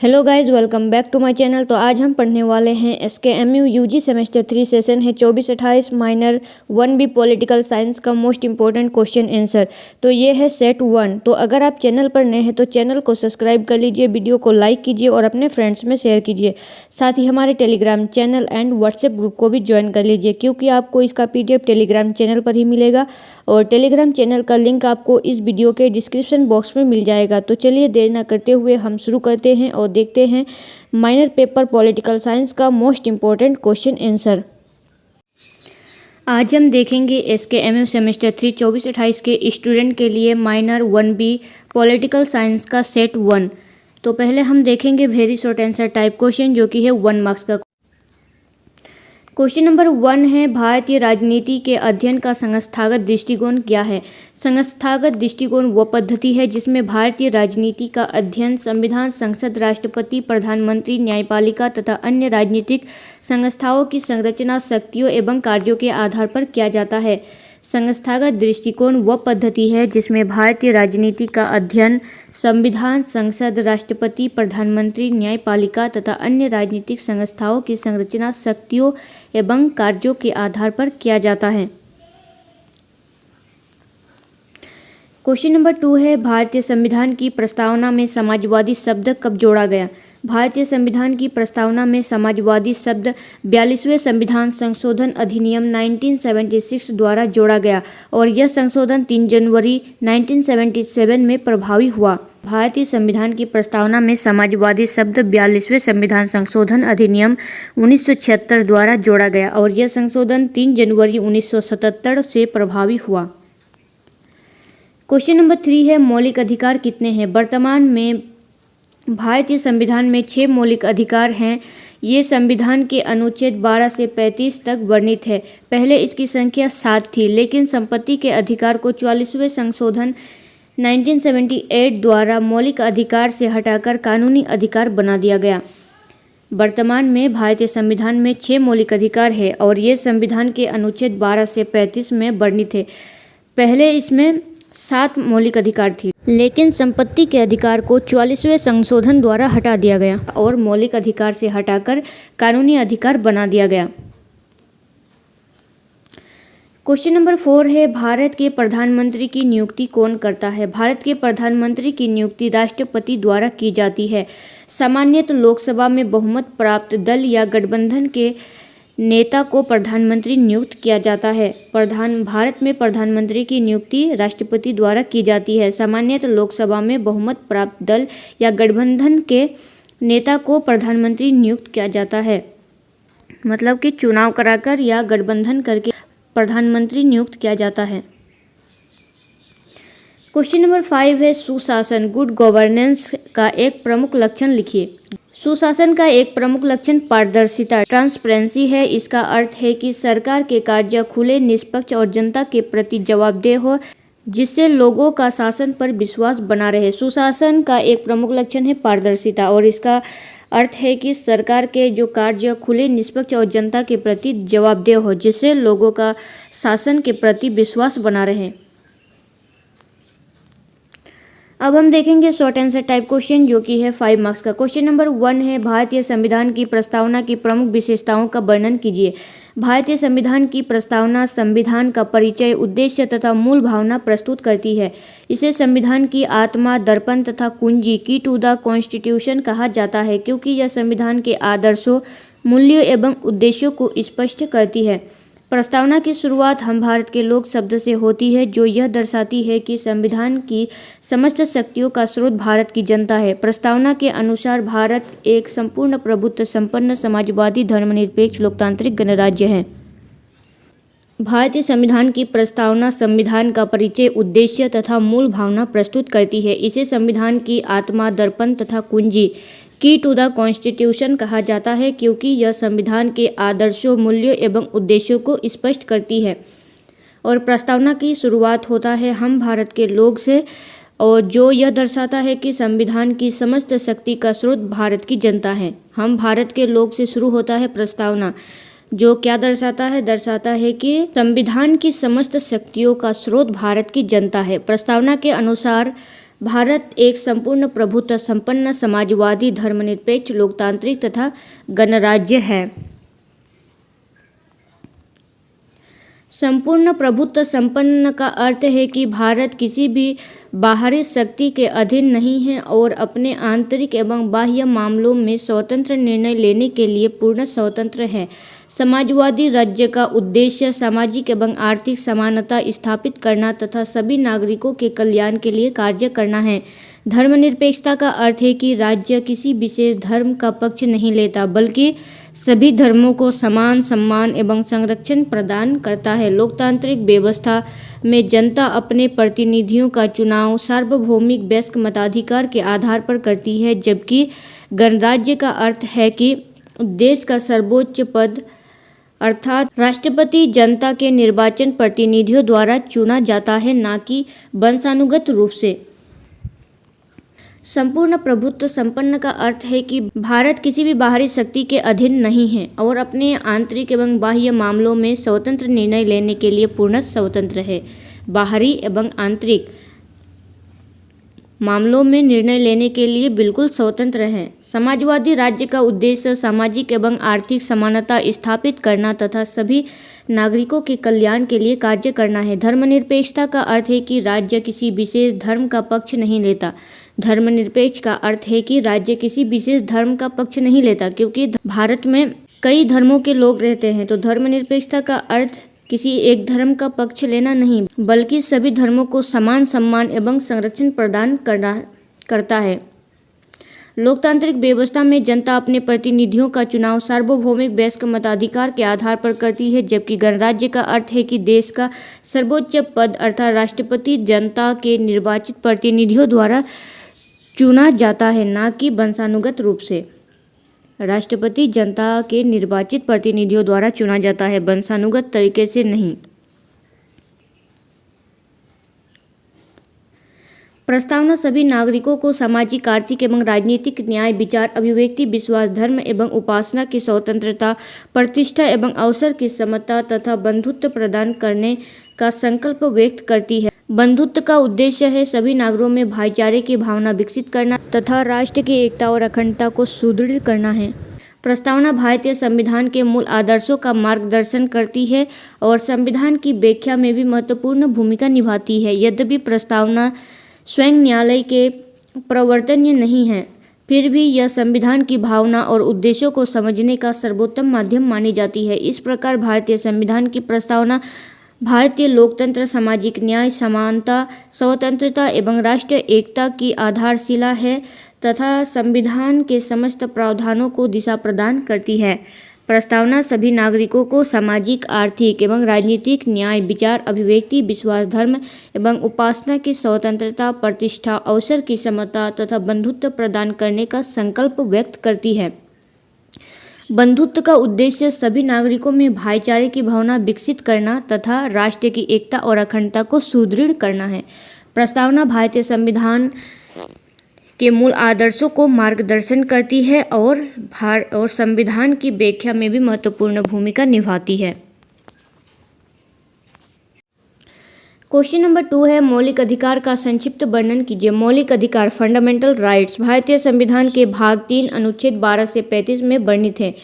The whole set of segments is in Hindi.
Hello guys, welcome back to my channel. तो आज हम पढ़ने वाले हैं SKMU यूजी सेमेस्टर 3 सेशन है 24-28 माइनर 1B पॉलिटिकल साइंस का मोस्ट इंपॉर्टेंट क्वेश्चन आंसर। तो ये है सेट 1। तो अगर आप चैनल पर नए हैं तो चैनल को सब्सक्राइब कर लीजिए, वीडियो को लाइक कीजिए और अपने फ्रेंड्स में शेयर कीजिए। साथ ही हमारे Telegram channel and WhatsApp group को भी ज्वाइन कर लीजिए, क्योंकि आपको इसका PDF टेलीग्राम चैनल पर ही मिलेगा और टेलीग्राम चैनल का लिंक आपको इस वीडियो के डिस्क्रिप्शन बॉक्स में मिल जाएगा। तो चलिए देर न करते हुए हम शुरू करते हैं और देखते हैं माइनर पेपर पॉलिटिकल साइंस का मोस्ट इंपॉर्टेंट क्वेश्चन आंसर। आज हम देखेंगे SKMU सेमेस्टर 3 24-28 के स्टूडेंट के लिए माइनर 1B पॉलिटिकल साइंस का सेट 1। तो पहले हम देखेंगे very short answer type question, जो कि है 1 मार्क्स का। क्वेश्चन नंबर 1 है, भारतीय राजनीति के अध्ययन का संस्थागत दृष्टिकोण क्या है। संस्थागत दृष्टिकोण वो पद्धति है जिसमें भारतीय राजनीति का अध्ययन संविधान, संसद, राष्ट्रपति, प्रधानमंत्री, न्यायपालिका तथा अन्य राजनीतिक संस्थाओं की संरचना, शक्तियों एवं कार्यों के आधार पर किया जाता है। संस्थागत दृष्टिकोण वह पद्धति है जिसमें भारतीय राजनीति का अध्ययन संविधान, संसद, राष्ट्रपति, प्रधानमंत्री, न्यायपालिका तथा अन्य राजनीतिक संस्थाओं की संरचना, शक्तियों एवं कार्यों के आधार पर किया जाता है। क्वेश्चन नंबर 2 है, भारतीय संविधान की प्रस्तावना में समाजवादी शब्द कब जोड़ा गया। भारतीय संविधान की प्रस्तावना में समाजवादी शब्द 42वें संविधान संशोधन अधिनियम 1976 द्वारा जोड़ा गया और यह संशोधन 3 जनवरी 1977 में प्रभावी हुआ। भारतीय संविधान की प्रस्तावना में समाजवादी शब्द 42वें संविधान संशोधन अधिनियम 1976 द्वारा जोड़ा गया और यह संशोधन 3 जनवरी 1977 से प्रभावी हुआ। क्वेश्चन नंबर 3 है, मौलिक अधिकार कितने हैं। वर्तमान में भारतीय संविधान में 6 मौलिक अधिकार हैं। ये संविधान के अनुच्छेद 12 से 35 तक वर्णित है। पहले इसकी संख्या 7 थी, लेकिन संपत्ति के अधिकार को 44वें संशोधन 1978 द्वारा मौलिक अधिकार से हटाकर कानूनी अधिकार बना दिया गया। वर्तमान में भारतीय संविधान में 6 मौलिक अधिकार है और ये संविधान के अनुच्छेद 12 से 35 में वर्णित है। पहले इसमें 7 मौलिक अधिकार थी, लेकिन संपत्ति के अधिकार को 44वें संशोधन द्वारा हटा दिया गया और मौलिक अधिकार से हटाकर कानूनी अधिकार बना दिया गया। क्वेश्चन नंबर 4 है, भारत के प्रधानमंत्री की नियुक्ति कौन करता है। भारत के प्रधानमंत्री की नियुक्ति राष्ट्रपति द्वारा की जाती है। सामान्यतः लोकसभा में बहुमत प्राप्त दल या गठबंधन के नेता को प्रधानमंत्री नियुक्त किया जाता है। भारत में प्रधानमंत्री की नियुक्ति राष्ट्रपति द्वारा की जाती है। सामान्यतः लोकसभा में बहुमत प्राप्त दल या गठबंधन के नेता को प्रधानमंत्री नियुक्त किया जाता है, मतलब कि चुनाव कराकर या गठबंधन करके प्रधानमंत्री नियुक्त किया जाता है। क्वेश्चन नंबर 5 है, सुशासन गुड गवर्नेंस का एक प्रमुख लक्षण लिखिए। सुशासन का एक प्रमुख लक्षण पारदर्शिता ट्रांसपेरेंसी है। इसका अर्थ है कि सरकार के कार्य खुले, निष्पक्ष और जनता के प्रति जवाबदेह हो, जिससे लोगों का शासन पर विश्वास बना रहे। सुशासन का एक प्रमुख लक्षण है पारदर्शिता और इसका अर्थ है कि सरकार के जो कार्य खुले, निष्पक्ष और जनता के प्रति जवाबदेह हो, जिससे लोगों का शासन के प्रति विश्वास बना रहे। अब हम देखेंगे शॉर्ट आंसर टाइप क्वेश्चन, जो कि है 5 मार्क्स का। क्वेश्चन नंबर 1 है, भारतीय संविधान की प्रस्तावना की प्रमुख विशेषताओं का वर्णन कीजिए। भारतीय संविधान की प्रस्तावना संविधान का परिचय, उद्देश्य तथा मूल भावना प्रस्तुत करती है। इसे संविधान की आत्मा, दर्पण तथा कुंजी की टू द कॉन्स्टिट्यूशन कहा जाता है, क्योंकि यह संविधान के आदर्शों, मूल्यों एवं उद्देश्यों को स्पष्ट करती है। प्रस्तावना की शुरुआत हम भारत के लोग शब्द से होती है, जो यह दर्शाती है कि संविधान की समस्त शक्तियों का स्रोत भारत की जनता है। प्रस्तावना के अनुसार भारत एक संपूर्ण प्रभुत्व संपन्न समाजवादी धर्मनिरपेक्ष लोकतांत्रिक गणराज्य है। भारतीय संविधान की प्रस्तावना संविधान का परिचय, उद्देश्य तथा मूल भावना प्रस्तुत करती है। इसे संविधान की आत्मा, दर्पण तथा कुंजी की टू द कॉन्स्टिट्यूशन कहा जाता है, क्योंकि यह संविधान के आदर्शों, मूल्यों एवं उद्देश्यों को स्पष्ट करती है। और प्रस्तावना की शुरुआत होता है हम भारत के लोग से, और जो यह दर्शाता है कि संविधान की समस्त शक्ति का स्रोत भारत की जनता है। हम भारत के लोग से शुरू होता है प्रस्तावना, जो क्या दर्शाता है कि संविधान की समस्त शक्तियों का स्रोत भारत की जनता है। प्रस्तावना के अनुसार भारत एक संपूर्ण प्रभुत्व संपन्न समाजवादी धर्मनिरपेक्ष लोकतांत्रिक तथा गणराज्य है। संपूर्ण प्रभुत्व संपन्न का अर्थ है कि भारत किसी भी बाहरी शक्ति के अधीन नहीं है और अपने आंतरिक एवं बाह्य मामलों में स्वतंत्र निर्णय लेने के लिए पूर्ण स्वतंत्र है। समाजवादी राज्य का उद्देश्य सामाजिक एवं आर्थिक समानता स्थापित करना तथा सभी नागरिकों के कल्याण के लिए कार्य करना है। धर्मनिरपेक्षता का अर्थ है कि राज्य किसी विशेष धर्म का पक्ष नहीं लेता, बल्कि सभी धर्मों को समान सम्मान एवं संरक्षण प्रदान करता है। लोकतांत्रिक व्यवस्था में जनता अपने प्रतिनिधियों का चुनाव सार्वभौमिक वयस्क मताधिकार के आधार पर करती है, जबकि गणराज्य का अर्थ है कि देश का सर्वोच्च पद अर्थात राष्ट्रपति जनता के निर्वाचन प्रतिनिधियों द्वारा चुना जाता है, न कि वंशानुगत रूप से। संपूर्ण प्रभुत्व संपन्न का अर्थ है कि भारत किसी भी बाहरी शक्ति के अधीन नहीं है और अपने आंतरिक एवं बाह्य मामलों में स्वतंत्र निर्णय लेने के लिए पूर्ण स्वतंत्र है। बाहरी एवं आंतरिक मामलों में निर्णय लेने के लिए बिल्कुल स्वतंत्र है। समाजवादी राज्य का उद्देश्य सामाजिक एवं आर्थिक समानता स्थापित करना तथा सभी नागरिकों के कल्याण के लिए कार्य करना है। धर्मनिरपेक्षता का अर्थ है कि राज्य किसी विशेष धर्म का पक्ष नहीं लेता। धर्मनिरपेक्ष का अर्थ है कि राज्य किसी विशेष धर्म का पक्ष नहीं लेता, क्योंकि भारत में कई धर्मों के लोग रहते हैं, तो धर्मनिरपेक्षता का अर्थ किसी एक धर्म का पक्ष लेना नहीं, बल्कि सभी धर्मों को समान सम्मान एवं संरक्षण प्रदान करता है। लोकतांत्रिक व्यवस्था में जनता अपने प्रतिनिधियों का चुनाव सार्वभौमिक वयस्क मताधिकार के आधार पर करती है, जबकि गणराज्य का अर्थ है कि देश का सर्वोच्च पद अर्थात राष्ट्रपति जनता के निर्वाचित प्रतिनिधियों द्वारा चुना जाता है, न कि वंशानुगत रूप से। राष्ट्रपति जनता के निर्वाचित प्रतिनिधियों द्वारा चुना जाता है, वंशानुगत तरीके से नहीं। प्रस्तावना सभी नागरिकों को सामाजिक, आर्थिक एवं राजनीतिक न्याय, विचार, अभिव्यक्ति, विश्वास, धर्म एवं उपासना की स्वतंत्रता, प्रतिष्ठा एवं अवसर की समता तथा बंधुत्व प्रदान करने का संकल्प व्यक्त करती है। बंधुत्व का उद्देश्य है सभी नागरिकों में भाईचारे की भावना विकसित करना तथा राष्ट्र की एकता और अखंडता को सुदृढ़ करना है। प्रस्तावना भारतीय संविधान के मूल आदर्शों का मार्गदर्शन करती है और संविधान की व्याख्या में भी महत्वपूर्ण भूमिका निभाती है। यद्यपि प्रस्तावना स्वयं न्यायालय के प्रवर्तनीय नहीं है, फिर भी यह संविधान की भावना और उद्देश्यों को समझने का सर्वोत्तम माध्यम मानी जाती है। इस प्रकार भारतीय संविधान की प्रस्तावना भारतीय लोकतंत्र, सामाजिक न्याय, समानता, स्वतंत्रता एवं राष्ट्रीय एकता की आधारशिला है तथा संविधान के समस्त प्रावधानों को दिशा प्रदान करती है। प्रस्तावना सभी नागरिकों को सामाजिक, आर्थिक एवं राजनीतिक न्याय, विचार, अभिव्यक्ति, विश्वास, धर्म एवं उपासना की स्वतंत्रता, प्रतिष्ठा, अवसर की समता तथा बंधुत्व प्रदान करने का संकल्प व्यक्त करती है। बंधुत्व का उद्देश्य सभी नागरिकों में भाईचारे की भावना विकसित करना तथा राष्ट्र की एकता और अखंडता को सुदृढ़ करना है। प्रस्तावना भारतीय संविधान के मूल आदर्शों को मार्गदर्शन करती है और संविधान की व्याख्या में भी महत्वपूर्ण भूमिका निभाती है। क्वेश्चन नंबर 2 है, मौलिक अधिकार का संक्षिप्त वर्णन कीजिए। मौलिक अधिकार फंडामेंटल राइट्स भारतीय संविधान के भाग 3 अनुच्छेद 12 से 35 में वर्णित है।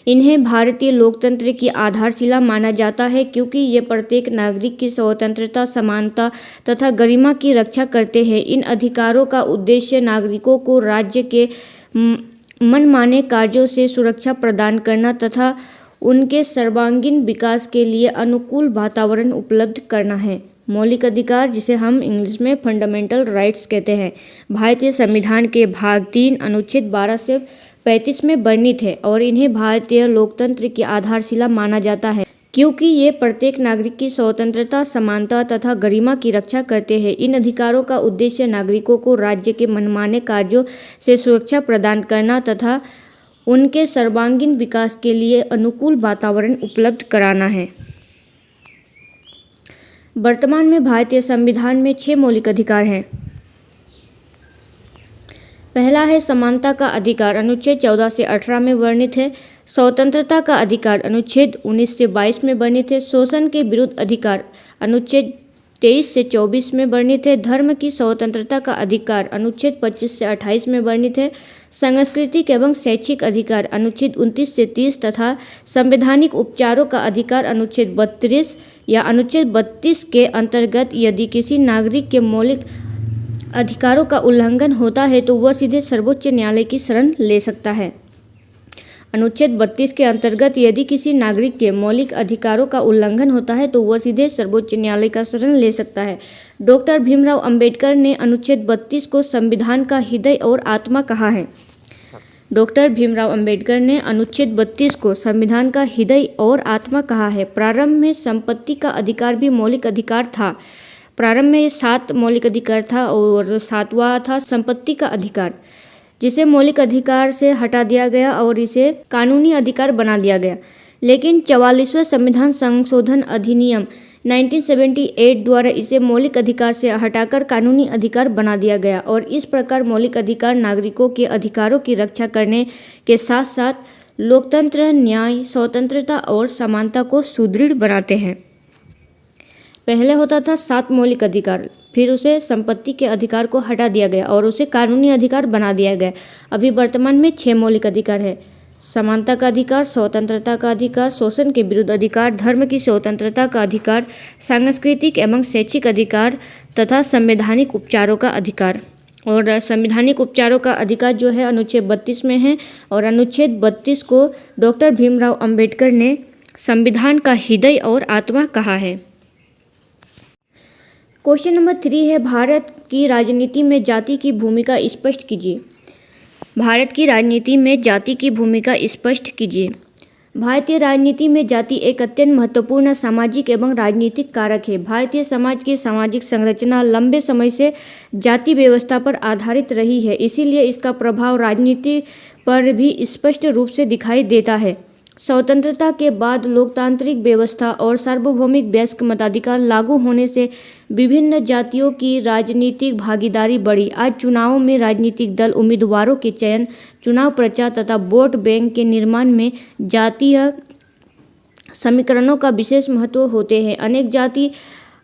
इन्हें भारतीय लोकतंत्र की आधारशिला माना जाता है, क्योंकि ये प्रत्येक नागरिक की स्वतंत्रता, समानता तथा गरिमा की रक्षा करते हैं। इन अधिकारों का उद्देश्य नागरिकों को राज्य के मनमाने कार्यों से सुरक्षा प्रदान करना तथा उनके सर्वांगीण विकास के लिए अनुकूल वातावरण उपलब्ध करना है। मौलिक अधिकार, जिसे हम इंग्लिश में फंडामेंटल राइट्स कहते हैं, भारतीय संविधान के भाग 3 अनुच्छेद 12 से 35 में वर्णित है और इन्हें भारतीय लोकतंत्र की आधारशिला माना जाता है, क्योंकि ये प्रत्येक नागरिक की स्वतंत्रता, समानता तथा गरिमा की रक्षा करते हैं। इन अधिकारों का उद्देश्य नागरिकों को राज्य के मनमाने कार्यों से सुरक्षा प्रदान करना तथा उनके सर्वांगीण विकास के लिए अनुकूल वातावरण उपलब्ध कराना है। वर्तमान में भारतीय संविधान में 6 मौलिक अधिकार हैं। पहला है समानता का अधिकार, अनुच्छेद 14 से 18 में वर्णित है। स्वतंत्रता का अधिकार अनुच्छेद 19 से 22 में वर्णित है। शोषण के विरुद्ध अधिकार अनुच्छेद 23 से 24 में वर्णित है। धर्म की स्वतंत्रता का अधिकार अनुच्छेद 25 से 28 में वर्णित है। सांस्कृतिक एवं शैक्षिक अधिकार अनुच्छेद 29 से 30 तथा संवैधानिक उपचारों का अधिकार अनुच्छेद 32 या अनुच्छेद 32 के अंतर्गत यदि किसी नागरिक के मौलिक अधिकारों का उल्लंघन होता है तो वह सीधे सर्वोच्च न्यायालय की शरण ले सकता है। अनुच्छेद 32 के अंतर्गत यदि किसी नागरिक के मौलिक अधिकारों का उल्लंघन होता है तो वह सीधे सर्वोच्च न्यायालय का शरण ले सकता है। डॉक्टर भीमराव अंबेडकर ने अनुच्छेद 32 को संविधान का हृदय और आत्मा कहा है। डॉक्टर भीमराव अंबेडकर ने अनुच्छेद 32 को संविधान का हृदय और आत्मा कहा है। प्रारंभ में संपत्ति का अधिकार भी मौलिक अधिकार था। प्रारंभ में 7 मौलिक अधिकार था और 7वां था संपत्ति का अधिकार, जिसे मौलिक अधिकार से हटा दिया गया और इसे कानूनी अधिकार बना दिया गया। लेकिन 44वें संविधान संशोधन अधिनियम 1978 द्वारा इसे मौलिक अधिकार से हटाकर कानूनी अधिकार बना दिया गया और इस प्रकार मौलिक अधिकार नागरिकों के अधिकारों की रक्षा करने के साथ साथ लोकतंत्र, न्याय, स्वतंत्रता और समानता को सुदृढ़ बनाते हैं। पहले होता था 7 मौलिक अधिकार, फिर उसे संपत्ति के अधिकार को हटा दिया गया और उसे कानूनी अधिकार बना दिया गया। अभी वर्तमान में 6 मौलिक अधिकार है। समानता का अधिकार, स्वतंत्रता का अधिकार, शोषण के विरुद्ध अधिकार, धर्म की स्वतंत्रता का अधिकार, सांस्कृतिक एवं शैक्षिक अधिकार तथा संवैधानिक उपचारों का अधिकार। और संवैधानिक उपचारों का अधिकार जो है अनुच्छेद 32 में है और अनुच्छेद 32 को डॉक्टर भीमराव अंबेडकर ने संविधान का हृदय और आत्मा कहा है। क्वेश्चन नंबर 3 है, भारत की राजनीति में जाति की भूमिका स्पष्ट कीजिए। भारत की राजनीति में जाति की भूमिका स्पष्ट कीजिए। भारतीय राजनीति में जाति एक अत्यंत महत्वपूर्ण सामाजिक एवं राजनीतिक कारक है। भारतीय समाज की सामाजिक संरचना लंबे समय से जाति व्यवस्था पर आधारित रही है, इसीलिए इसका प्रभाव राजनीति पर भी स्पष्ट रूप से दिखाई देता है। स्वतंत्रता के बाद लोकतांत्रिक व्यवस्था और सार्वभौमिक वयस्क मताधिकार लागू होने से विभिन्न जातियों की राजनीतिक भागीदारी बढ़ी। आज चुनावों में राजनीतिक दल उम्मीदवारों के चयन, चुनाव प्रचार तथा वोट बैंक के निर्माण में जातीय समीकरणों का विशेष महत्व होते हैं। अनेक जाति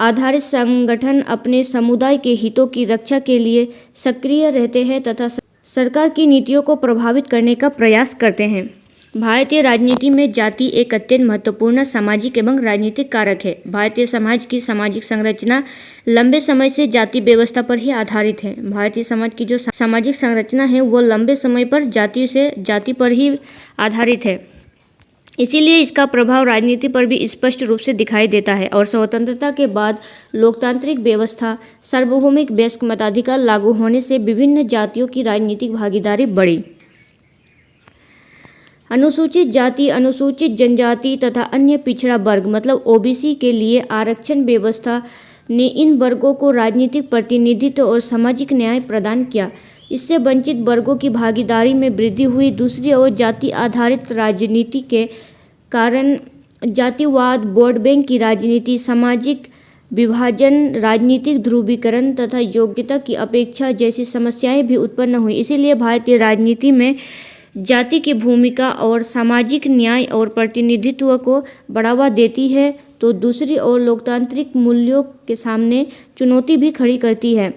आधारित संगठन अपने समुदाय के हितों की रक्षा के लिए सक्रिय रहते हैं तथा सरकार की नीतियों को प्रभावित करने का प्रयास करते हैं। भारतीय राजनीति में जाति एक अत्यंत महत्वपूर्ण सामाजिक एवं राजनीतिक कारक है। भारतीय समाज की सामाजिक संरचना लंबे समय से जाति व्यवस्था पर ही आधारित है। भारतीय समाज की जो सामाजिक संरचना है वो लंबे समय पर जाति पर ही आधारित है, इसीलिए इसका प्रभाव राजनीति पर भी स्पष्ट रूप से दिखाई देता है। और स्वतंत्रता के बाद लोकतांत्रिक व्यवस्था, सार्वभौमिक वयस्क मताधिकार लागू होने से विभिन्न जातियों की राजनीतिक भागीदारी बढ़ी। अनुसूचित जाति, अनुसूचित जनजाति तथा अन्य पिछड़ा वर्ग मतलब ओबीसी के लिए आरक्षण व्यवस्था ने इन वर्गों को राजनीतिक प्रतिनिधित्व और सामाजिक न्याय प्रदान किया। इससे वंचित वर्गों की भागीदारी में वृद्धि हुई। दूसरी ओर जाति आधारित राजनीति के कारण जातिवाद, वोट बैंक की राजनीति, सामाजिक विभाजन, राजनीतिक ध्रुवीकरण तथा योग्यता की अपेक्षा जैसी समस्याएं भी उत्पन्न हुई। इसीलिए भारतीय राजनीति में जाति की भूमिका और सामाजिक न्याय और प्रतिनिधित्व को बढ़ावा देती है, तो दूसरी ओर लोकतांत्रिक मूल्यों के सामने चुनौती भी खड़ी करती है।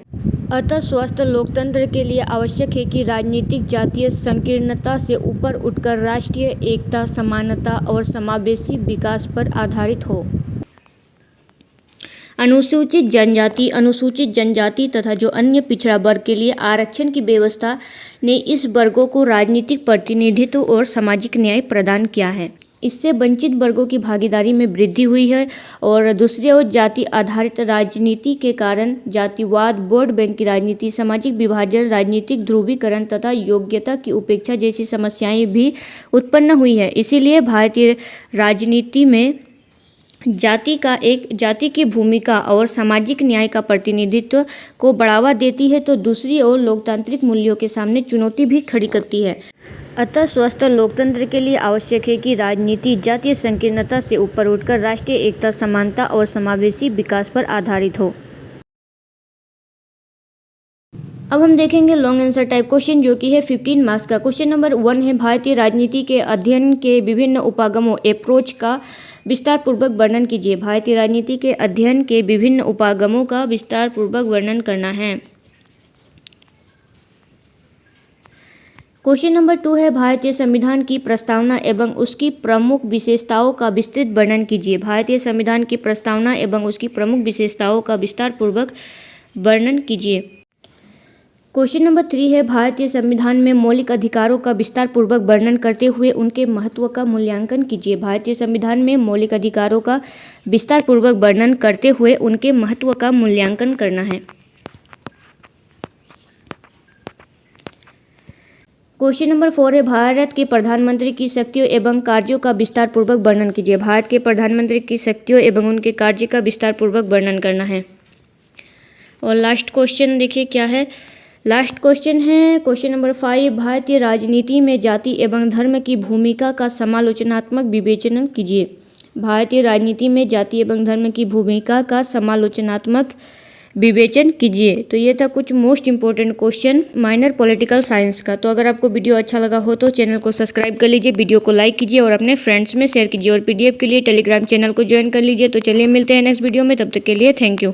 अतः स्वस्थ लोकतंत्र के लिए आवश्यक है कि राजनीतिक जातीय संकीर्णता से ऊपर उठकर राष्ट्रीय एकता, समानता और समावेशी विकास पर आधारित हो। अनुसूचित जनजाति, अनुसूचित जनजाति तथा जो अन्य पिछड़ा वर्ग के लिए आरक्षण की व्यवस्था ने इस वर्गों को राजनीतिक प्रतिनिधित्व और सामाजिक न्याय प्रदान किया है। इससे वंचित वर्गों की भागीदारी में वृद्धि हुई है। और दूसरी ओर जाति आधारित राजनीति के कारण जातिवाद, वोट बैंक की राजनीति, सामाजिक विभाजन, राजनीतिक ध्रुवीकरण तथा योग्यता की उपेक्षा जैसी समस्याएं भी उत्पन्न हुई है। इसीलिए भारतीय राजनीति में जाति की भूमिका और सामाजिक न्याय का प्रतिनिधित्व को बढ़ावा देती है, तो दूसरी ओर लोकतांत्रिक मूल्यों के सामने चुनौती भी खड़ी करती है। अतः स्वस्थ लोकतंत्र के लिए आवश्यक है कि राजनीति जातीय संकीर्णता से ऊपर उठकर राष्ट्रीय एकता, समानता और समावेशी विकास पर आधारित हो। अब हम देखेंगे लॉन्ग आंसर टाइप क्वेश्चन जो कि है 15 मार्क्स का। क्वेश्चन नंबर 1 है भारतीय राजनीति के अध्ययन के विभिन्न उपागमों अप्रोच का विस्तार पूर्वक वर्णन कीजिए। भारतीय राजनीति के अध्ययन के विभिन्न उपागमों का विस्तार पूर्वक वर्णन करना है। क्वेश्चन नंबर 2 है भारतीय संविधान की प्रस्तावना एवं उसकी प्रमुख विशेषताओं का विस्तृत वर्णन कीजिए। भारतीय संविधान की प्रस्तावना एवं उसकी प्रमुख विशेषताओं का विस्तार पूर्वक वर्णन कीजिए। क्वेश्चन नंबर 3 है भारतीय संविधान में मौलिक अधिकारों का विस्तार पूर्वक वर्णन करते हुए उनके महत्व का मूल्यांकन कीजिए। भारतीय संविधान में मौलिक अधिकारों का विस्तार पूर्वक वर्णन करते हुए उनके महत्व का मूल्यांकन करना है। क्वेश्चन नंबर 4 है भारत के प्रधानमंत्री की शक्तियों एवं कार्यों का विस्तार पूर्वक वर्णन कीजिए। भारत के प्रधानमंत्री की शक्तियों एवं उनके कार्य का विस्तार पूर्वक वर्णन करना है। और लास्ट क्वेश्चन देखिए क्या है। लास्ट क्वेश्चन है क्वेश्चन नंबर 5 भारतीय राजनीति में जाति एवं धर्म की भूमिका का समालोचनात्मक विवेचन कीजिए। भारतीय राजनीति में जाति एवं धर्म की भूमिका का समालोचनात्मक विवेचन कीजिए। तो ये था कुछ most important question minor political science का। तो अगर आपको वीडियो अच्छा लगा हो तो चैनल को सब्सक्राइब कर लीजिए, वीडियो को लाइक कीजिए और अपने फ्रेंड्स में शेयर कीजिए और पीडीएफ के लिए टेलीग्राम चैनल को ज्वाइन कर लीजिए। तो चलिए मिलते हैं नेक्स्ट वीडियो में, तब तक के लिए थैंक यू।